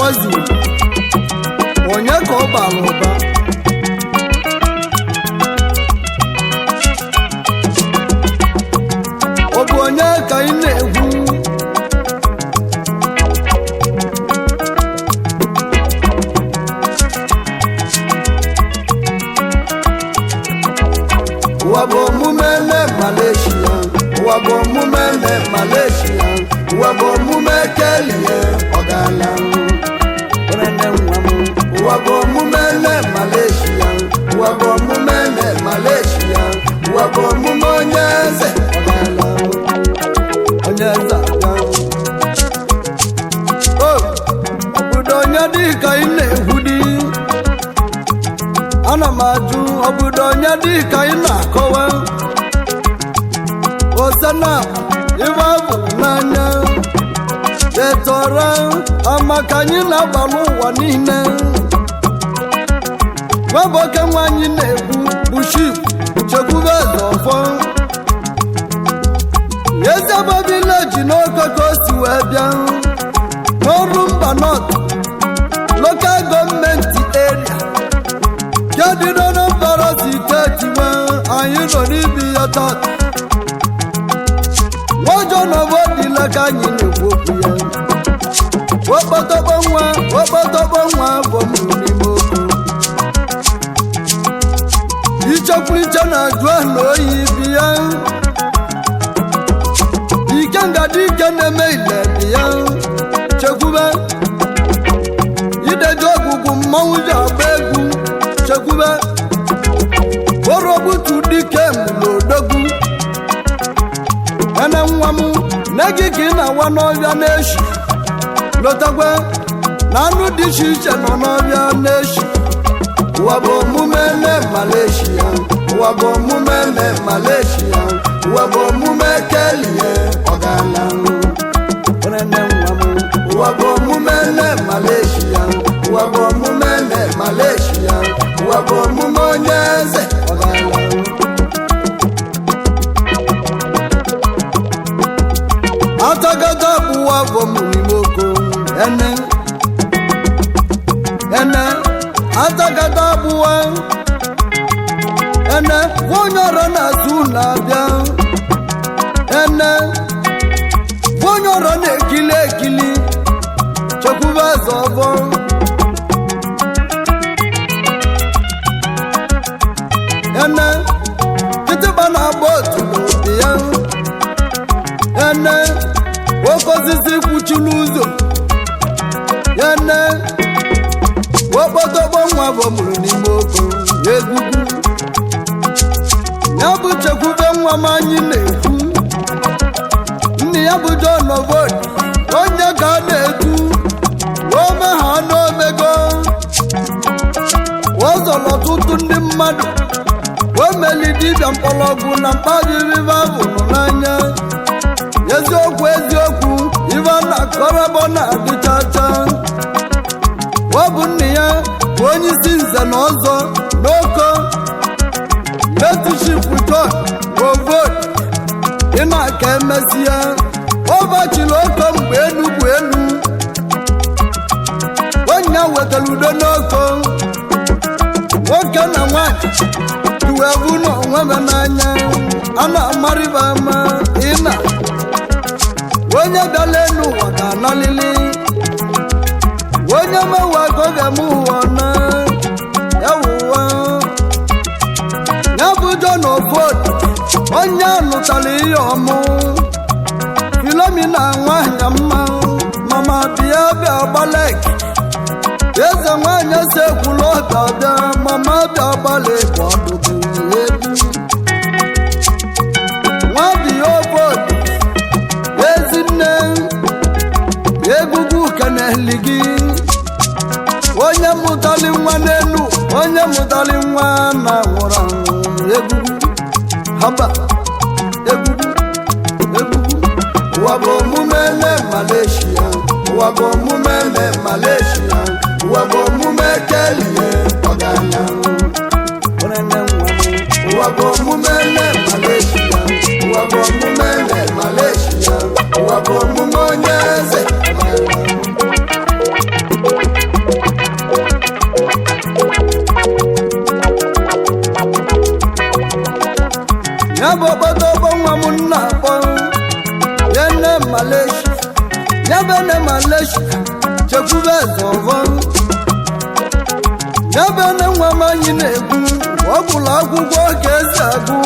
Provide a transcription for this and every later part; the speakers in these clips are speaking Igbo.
wazu onye ka ọ bara ụba ọ bụ onye ka ị na-egwu ụwa bụ omume na Malaysia ụwa bụ omume na Malaysia ụwa bụ omume kelie ọgala nne nwa m ụwa bụ omume na Malaysia ụwa bụ omume na Malaysia ụwa bụ omume onye eze ọgala onye eze obodo onye dị ka ị na-egwu di ana m ajụ obodo onye dị ka ị na-akọwa osena ibe bụ n'anya etọrọ amaka anyị na-agba n'ụwa niile nwaboke nwanyị na-egwu buship chekwube eze ọfọ ezebe vileji n'oge ka o si wee bịa n'ọrụ mba nọt lokal gọọmenti eria kedịdo na mbara steeti nwe anyị nọ n'ibi ya tata nwajọ nọbọdịla ka anyị na-ekwu okwu ya okpotokpo nwa bụ mụrụ n'ime okwu ichekwa iche na-ajụ ahụ oyi bi ya ike ngadi ike na-eme ile bi ya chekwube ideji ọgwụgwụ mmanwụ ji agba egwu chekwube orogbutu dike n'odogwu ene nwa m n'egi ka ị na-awa n'ọbịa na-eshi lotakwe na anụ dị iche iche nọ n'ọbịa na-eshi ụwa bụ omume na Malaysia ụwa bụ omume na Malaysia ụwa bụ omume kelie ọgala nne nwa m ụwa bụ omume na Malaysia ụwa bụ omume na Malaysia ụwa bụ omume onye eze ọgala atagada bụ ụwa bụ mụrụ oko ene atagada bụ ụwa ene onye ọrụ na-azụ na-abịa ene onye ọrụ na-ekili ekili chekwube eze ọbọ ene kịtịkpa na-agba otu n'obi ya ene oke osisi kwuchiri ụzọ ene okpotokpo nwa bụ mụrụ n'ime oko egwugwu ya bụ chekwube nwa m anyị na-ekwu nne ya bụ John Ovodi onye ka a na-ekwu ome ha n'omego ụzọrọ ọtụtụ ndị mmadụ omeli dibịa mkpọrọgwụ na mkpaji riva bụrụ n'anya eziokwu ibe na-akọrọbọ na-adịchacha ọ bụ nne ya bụ onye isi nze na ọzọ n'oko letuship John Ovodi ị na-aka emesi ya ọbachiri oko mgbe elu bụ elu onye wetara udo n'oko nwoke na nwanyị iwee bụ n'onwe m n'anya a na-amarịba ama ịna onye bịala elu ụwa ga-analili onye mewa goge m ụwa na ya ụwa ya bụ John Ovodi onye nụtara ihe ọmụ Filomena nwanyị mma mama bịa gbaleki eze nwanyị si ekwula ọbịa bịa mama bịa gbaleki ọdụbụ egwu nwa bịa Ovodi ezinne egwugwu keneli gị onye mụtali nwa n'elu onye mụtali nwa na nwụrụ anwụ egwugwu haba egwugwu ụwa bụ omume na Malaysia ụwa bụ omume na Malaysia ụwa bụ omume kelie ọgala nne nwa m ụwa bụ omume na Malaysia ụwa bụ omume na Malaysia ụwa bụ omume onye eze zọvọ ebe na nwa m anyị na-ekwu ọ bụla akwụkwọ ka esi agụ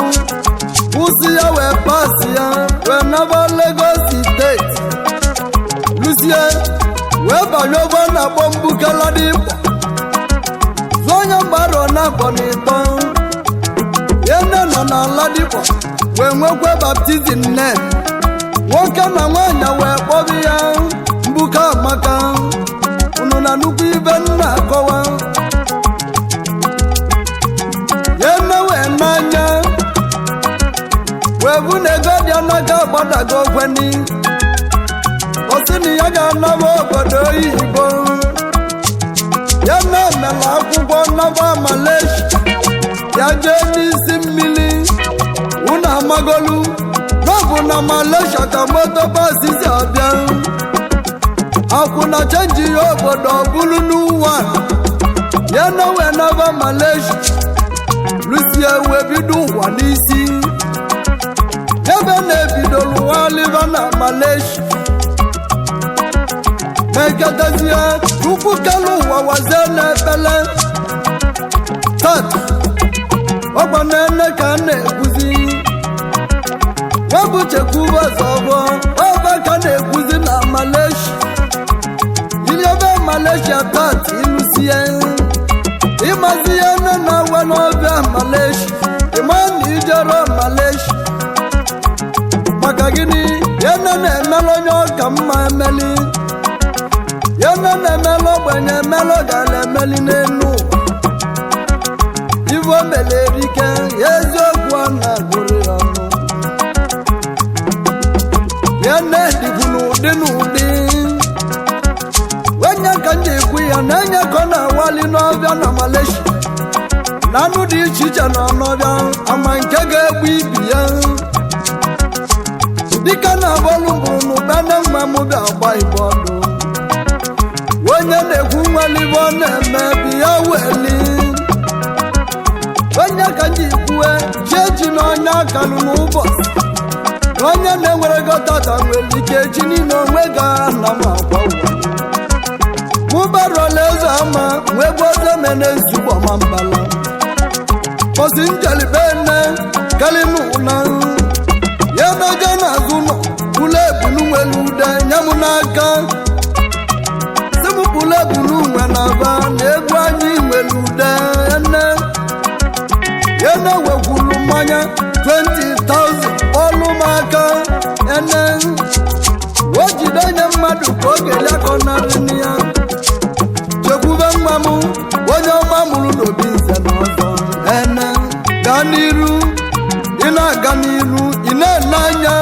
kwụsị ya wee pasị ya wee naba Lagos steeti lusie wee banye ụgbọ na-akpọ Mbukaladipo zụọ onye mgbaro na-akpọ n'ịtọ ya nne nọ na Ladipo wee nwekwa baptizim nne nwoke na nwaanyị wee kpọbi ya Mbukamaka unu na nnukwu ibe nna akọwa ya wee n'anya wee bụ na ego dị anaga agbadago okweni o si na ya ga-anaba obodo oyibo ya na-emela akwụkwọ naba Malaysia ya jee n'isi mmiri unu amagolu n'ọbụ na Malaysia ka moto basi si abịa akwụna chenji ya obodo bụrụ n'ụwa ya na wee naba Malaysia lusie wee bido ụwa n'isi ebe na-ebido lụwa liva na Malaysia meketezie Chukwu kelu ụwa wazie n'efele tata ọgba nene ka na-ekwuzi webuchekwuba zọbọ ọba ka na-ekwuzi na Malaysia iliebe Malaysia tata ilusie ịmazi ya nne na awa n'ọbịa Malaysia ịma na ijere Malaysia maka gịnị ya nne na-emela onye ọka mma emeli ya nne na-emela ogbenye emela ọgala emeli n'elu ivo melerike ya eziokwu a na-agụrụ ya ọnụ ya nne dịbụ n'ụdị n'ụdị wenye ka m ji-ekwu ya na-enye ka ọ na-awali n'ọbịa na Malaysia na anụ dị iche iche nọ n'ọbịa ama nke ga-egbu ibi ya dịka na-abọlụ mbụrụ n'ụbene mma m bịa gba igbe ọdụ onye na-ekwu nwere ibe ọ na-eme bi ya weli onye ka m ji-ekwue chiechi na onye akalụ n'ụbọchị na onye na-enwere gotata nwere ike echi niile onwe ga na m agwa ụwa mụbarola eze ama wee gboze mene ezugbo ma mbala kpọsi njelibene kalinụna ya naga n'azụ nọ ụlọ ebulu nwere ude nye m n'aka si m ụlọ ebulu nwe na aba na egwu anyị nwere ude ya na-ewekwuru mmanya 20,000 ọlụmaka ene o jide nye mmadụ ka oge ya kọnarị ya chekwube nwa m onye ọma mụrụ n'obi nze na ọzọ ene gaa n'iru ị na-aga n'iru ị na-ele anya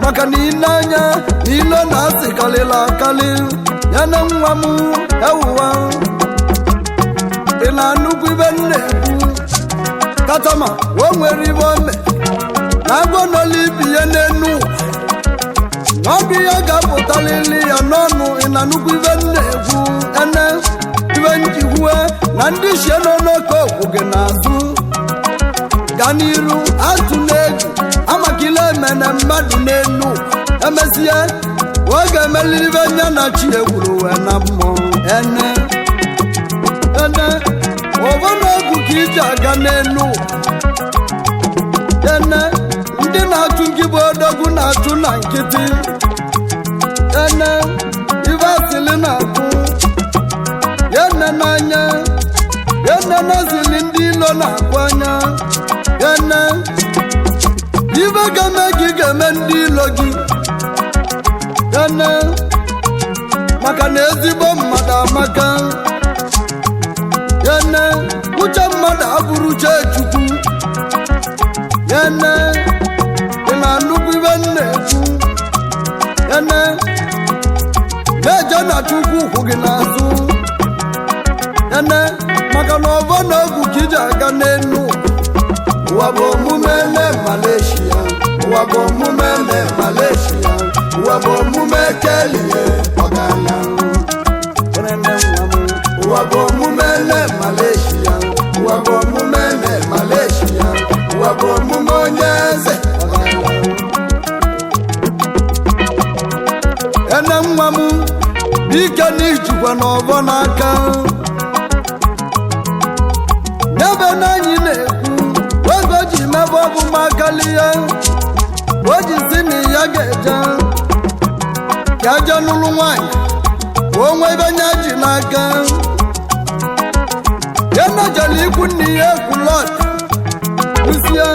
maka na ị na-anya na ilo na-asị kalịla akali ya na nwa m ewuwa ị na-anụkwu ibe m na-ekwu katama o nwere ibe ome na agụ n'olu ibi ya n'enu n'ọbụ ya ga-apụtalili ya n'ọnụ ị na nnukwu ibe m na-ekwu ene ibe njikwue na ndị shie n'oke okwu gị n'azụ gaa n'iru atụ n'egwu amakile emene mmadụ n'enu emezie oge emeliribe nya na chi egwuru wee na mmụọ ene ọbụ n'ogwu ka iji aga n'enu ene ndị na-atụ ngịbụ odogwu na-atụ na nkịtị ene ibe asịlị na-atụ ya ene n'anya ya ene n'azịlị ndị ilo na-akụ anya ya ene ibe ga-eme gị ga-eme ndị ilo gị ya ene maka na ezigbo mmadụ amaka ya ene uche mmadụ abụrụ uche Chukwu ya ene ị na-anụkwu ibe m na-ekwu ene na-eje na Chukwu ụkwụ gị n'azụ ene maka na ọbọ na ogwu ka iji aga n'enu ụwa bụ omume na Malaysia ụwa bụ omume na Malaysia ụwa bụ omume kelie ọgana ụwa bụ omume na Malaysia ụwa bụ omume na Malaysia ụwa bụ omume onye eze ene nwa m ike n'ijikwa igwe n'ọbọ n'aka n'ebe na anyị na-ekwu oge o ji mebe ọbụ makalie o ji si na ya ga-eje ka eje n'ụlụ nwanyị onwe ebe nya ji n'aka ya na-ejele ikwu nne ya ekwulọt kwụsie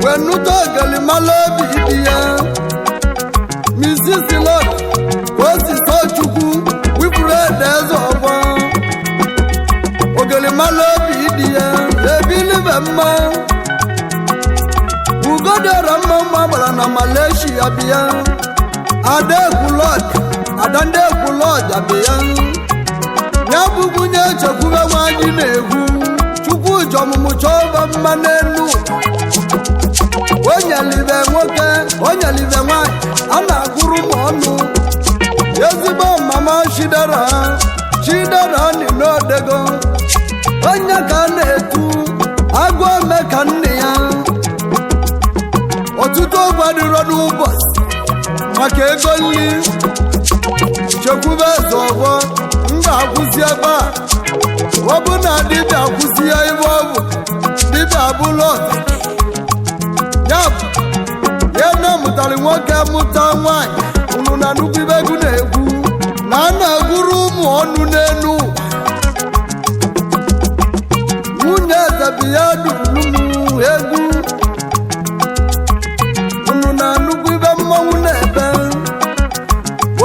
wee nụta ogelimala obi dị ya Mrs. Lord ka o si sọ Chukwu wipụrụ ede eze ọgbọ ogelimala obi dị ya ebilibe mma ugodịọra mma mma gbara na Malaysia bịa ada ekwulọd ada ndị ekwulọd abịa ya bụ nwunye Chekwube nwanyị na-egwu Chukwu ji ọmụmụ chọba mma n'elu onyelibe nwoke onyelibe nwanyị a na-agụrụ m ọnụ ezigbo mama chidera n'odego onye ka a na-etu agụ ome ka nne ya ọtụtụ ụgwọ dịrọ n'ụbọchị maka ego nri Chekwube eze ọgbọ m ga-akwụsị ebe a ọ bụ na dibịa akwụsị ya ebe ọ bụ dibịa abụlọ ya bụ ya na-amụtara nwoke mụta nwanyị unu na nnukwu ibe egwu na-egwu na a na-agụrụ ụmụ ọnụ n'elu nwunye eze bụ ya dụrụ egwu unu na nnukwu ibe mmanwụ na-ebe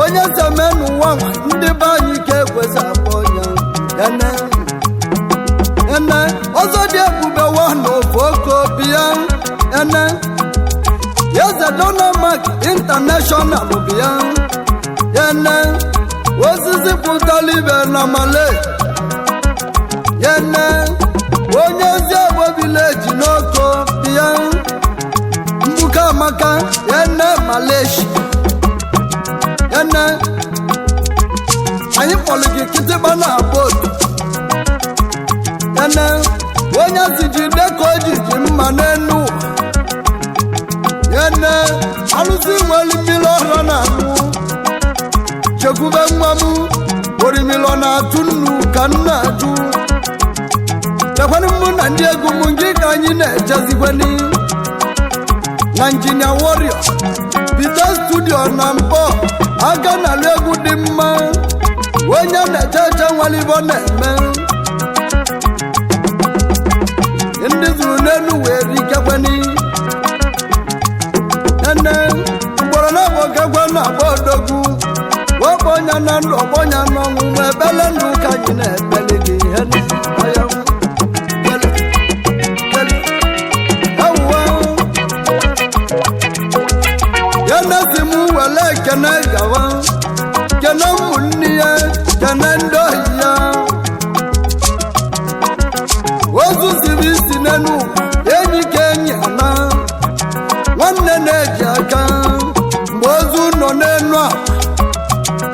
onye seme n'ụwa ndị be anyị ka ekwesị akpọ ya ene ọzọ dị ebube wa n'ofe oke obi ya ene Eze Donald International bụ ya ene osisi pụtara ibe na Malay ene onye ozi Agbo Village n'oko bụ ya mbuka amaka ene Malaysia ene anyị kpọrọ gị kịtịkpa na botu ene onye si jide ka o ji mma n'enu ene alụsị nwere mmiri ọhụrụ na-anụ Chekwube nwa m orimilo na-atụ nnu ka m na-ajụ chekwanụ mụ na ndị egwu m gị ka anyị na-ejezigweni na Injinia Warrior Peter Studio na Mbọ aga n'alụ egwu dị mma onye na-eche eche nwalibo na-eme ndị zuru n'elu wee rikekweni ene mgbọrọ na-abụ gagwa na-agba odogwu wekpo ọnya na ndụ ọgbọnya n'ọnwụ nwe ebele ndụ ka anyị na-ebele gị ihe ewuwe ya na-esi m wele ekene gawa kene ụmụnne ya kene ndị ohi ya ozu siri isi n'enu enyi ka enyi ana nwanne na-eji aka mgbe ozu nọ n'enu a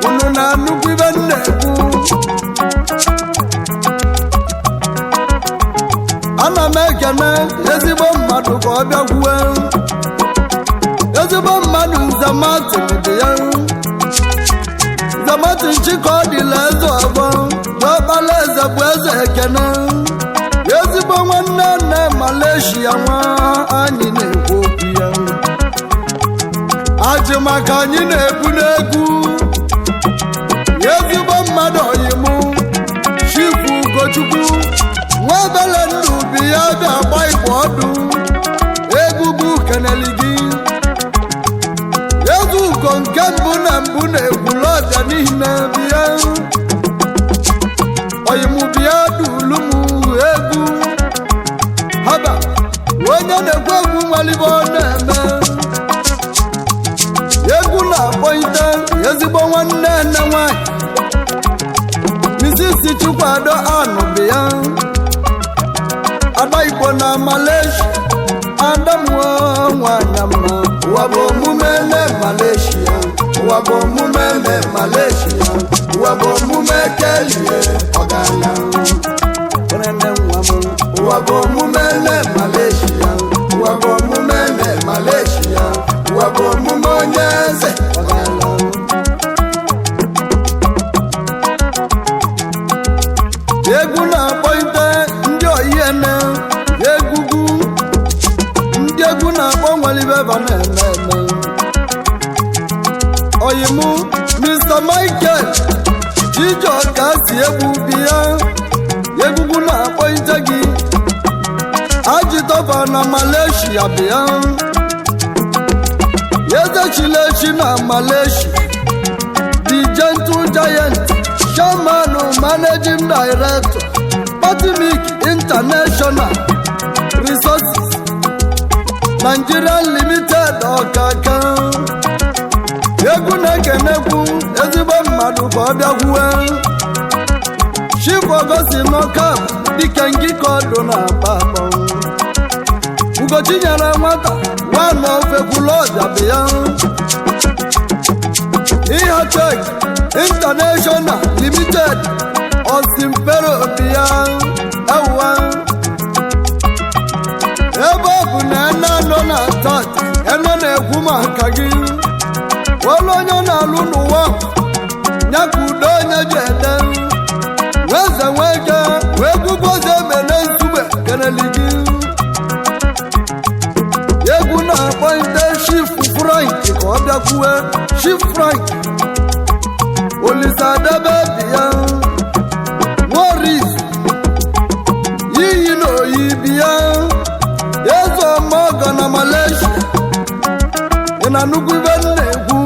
unu na nnukwu ibe na-ekwu ana m ekene ezigbo mmadụ ka ọ bịakwue ezigbo mmadụ Nzematin dị ya Nzematin Chika ọ dịla eze ọgbọ ọkpala eze bụ eze ekene ezigbo nwanne nne Malaysia nwa anyị na-ekwu okwu ya ajị maka anyị na-ekwu n'egwu ezigbo mmadụ oyimụ Chifu Ugochukwu nwa ebele ndụ bi ya ga-agba igbo ọdụ egwugwu keneli gị egwu ugo nke mbụ na-ekwulu ọbịa niile bịa oyimụ bịa dulu m egwu haba onye na-ekwu egwu nwalibe ọ na-eme egwu na-akpọ ite ezigbo nwanne nne nwanyị Mrs. Chukwado anụbi ya ada Igbo na Malaysia adamuo nwanyị mma ụwa bụ omume na Malaysia ụwa bụ omume na Malaysia ụwa bụ omume kelie ọgana nne nwa m ụwa bụ omume na Malaysia ụwa bụ omume na Malaysia ụwa bụ omume onye eze ọgana egwu na-akpọ ite ndị oyiene egwugwu ndị egwu na-akpọ nwalibeba na-eme oyimu Mr. Michael Chijioka si egwu bịa egwugwu na-akpọ ite gị ajitọba na Malaysia bịa Ezechilechi na Malaysia The Gentle Giant Chairman Managing Director Patimic International Resources Nigeria Limited ọkaka egwu na-ekenekwu ezigbo mmadụ ka ọ bịakwuwe Chief Ogosi Noka dike ngịka ọdụ na-akpa akpọ Ugochinyere nwata nwanne ofekwulọbịa bịa Ihatech International Limited Osimpero bịa ewa ebe ọ bụ na ene anọ na tat ene na-ekwu maka gị olu onye na-alụ n'ụwa ya ka udo onye ji ede weze nweke wee gụgozi emene ntube keneli gị egwu na-akpọ ite Chief Frank ka ọ bịakwuwe Chief Frank Olisadebe bịa Morris iyi na oyi bịa eze ọmọgọ na Malaysia ị na nnukwu ibe na-egwu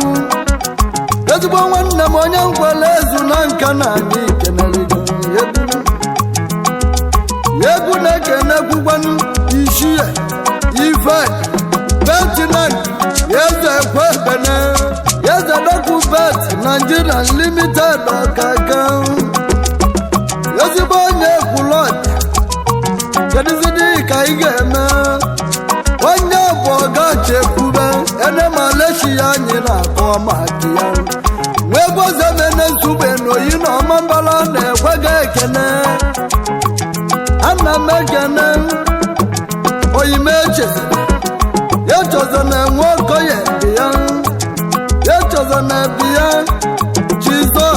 ezigbo nwanne m onye nkwele ezu na nka na anyị kenere gị egwu na-ekenekwukwanụ Ishie Ife Betinan Eze Kwebene Eze Dokwu Bet Nigeria Limited ọkaka ezigbo onye ekwulọd kedụzidi ka ị ga-eme onye bụ ọga chekwube ene Malaysia anyị na-akọ maka ya nwee gwozemene nsugbe na oyi na ọmambala na-ekweghị ekene ana m ekene oyimeche echozo na-enwe okoye bịa echozo na bịa Chizo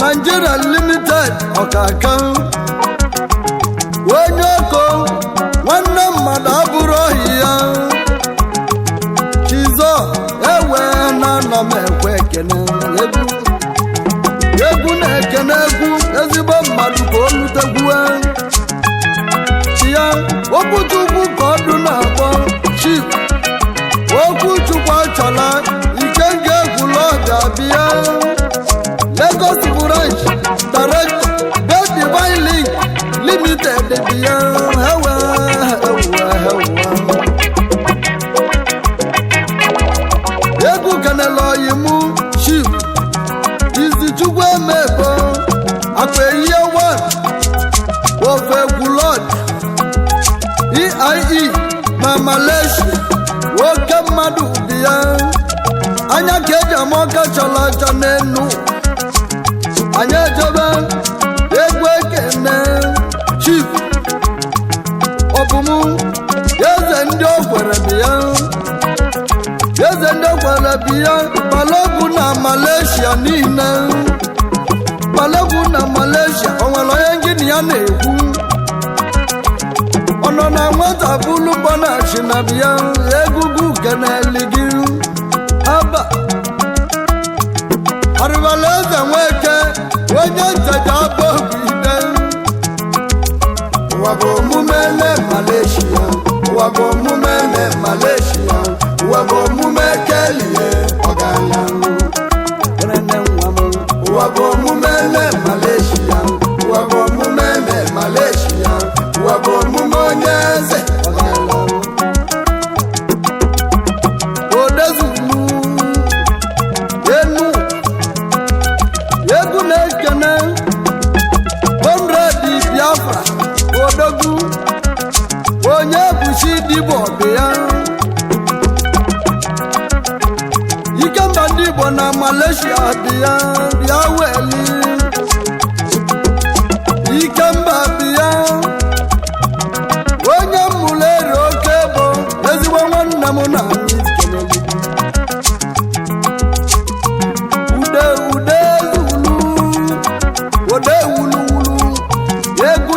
Nigeria Limited ọkaka onye oko nwanne mmadụ abụrụ ohi ya Chizo ewe na anọ m ekwe ekene egwu na-ekene egwu ezigbo mmadụ ka olutekwue ya okwuchukwu ka ọdụ na-akpọ Chief Okwuchukwu achọla Ikenga Egwulọbịa bịa Lagos Branch Director Bed Divine Link Limited bịa hewa egwu kenele oyimu Chief Izichukwu Emebo akpa ihe wan ofe Egwulọbịa EIE na Malaysia nwoke mmadụ bịa anya ka eji ama ọka chọrọ acha n'enu anyị ejebe egwu ekene Chief Ọbụmụ eze ndị ogwere bịa eze ndị ogwere bịa Balogu na Malaysia niile Balogu na Malaysia o nwere onye ngịnị ya na-ekwu ọ nọ na nwata bụlụ bọnachi na bịa egwugwu keneli gị aba arụbala eze nweke onye nteja abụ ide ụwa bụ omume na Malaysia ụwa bụ omume na Malaysia ụwa bụ omume kelie ọganya ụwa bụ omume na Malaysia ụwa bụ omume na Malaysia ụwa bụ omume onye eze odezulu enu egwu na-ekene Conrad Biafra odogwu onye buchi dịbọ bịa Ikemba ndị Igbo na Malaysia bịa bịa weli Ikemba bịa onye mmụleri oke bụ ezigbo nwanne m na ude zulu ode wuluwulu egwu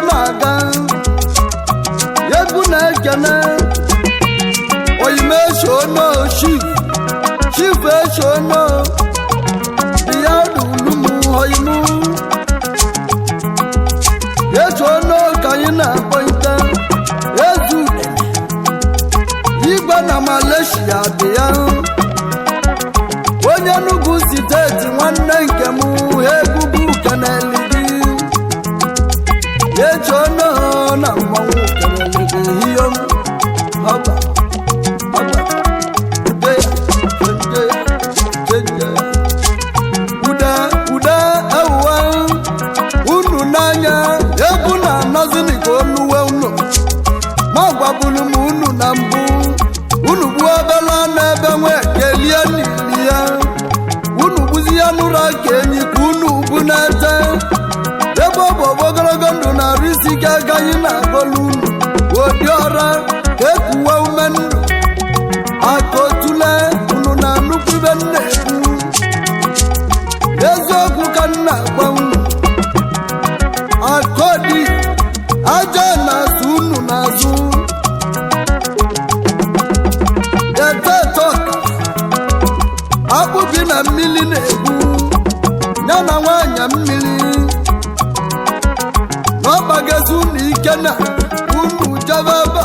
anyị na-akpọnta ezu igwe na Malaysia dị ya onye Enugu steeti nwanne nke m egwugwu keneli gị ejono na mmanwụ keneli gị hiyom haba ude ewa unu n'anya egwu na-anọzini ka oluwe unu ma gwabulu m unu na mbụ unu gbuo obela n'ebe nwe kelie n'ili ya unu gbuzi ya n'ụra ka enyi ka unu ugwu na-ete ebe ọ bụ ogologo ndụ na-arụ isi ike agaghị na-agọlu unu odi ọra ka ekuwe ume ndụ aka otule unu na nnukwu ibe nna-ekwu eziokwu ka nna agwa unu akodi aja na-azụ unu n'azụ akpụ gị na mmiri na-egbu ya na nwanyị mmiri n'ọgbagezi unu ike na unu jebe ebe